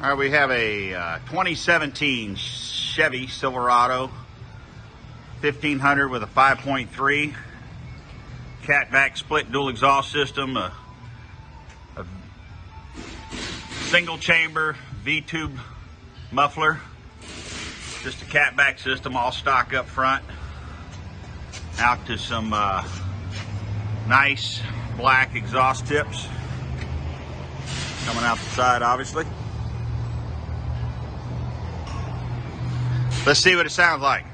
All right, we have a 2017 Chevy Silverado 1500 with a 5.3 catback split dual exhaust system, a single chamber V-tube muffler, just a catback system, all stock up front, out to some nice black exhaust tips coming out the side, obviously. Let's see what it sounds like.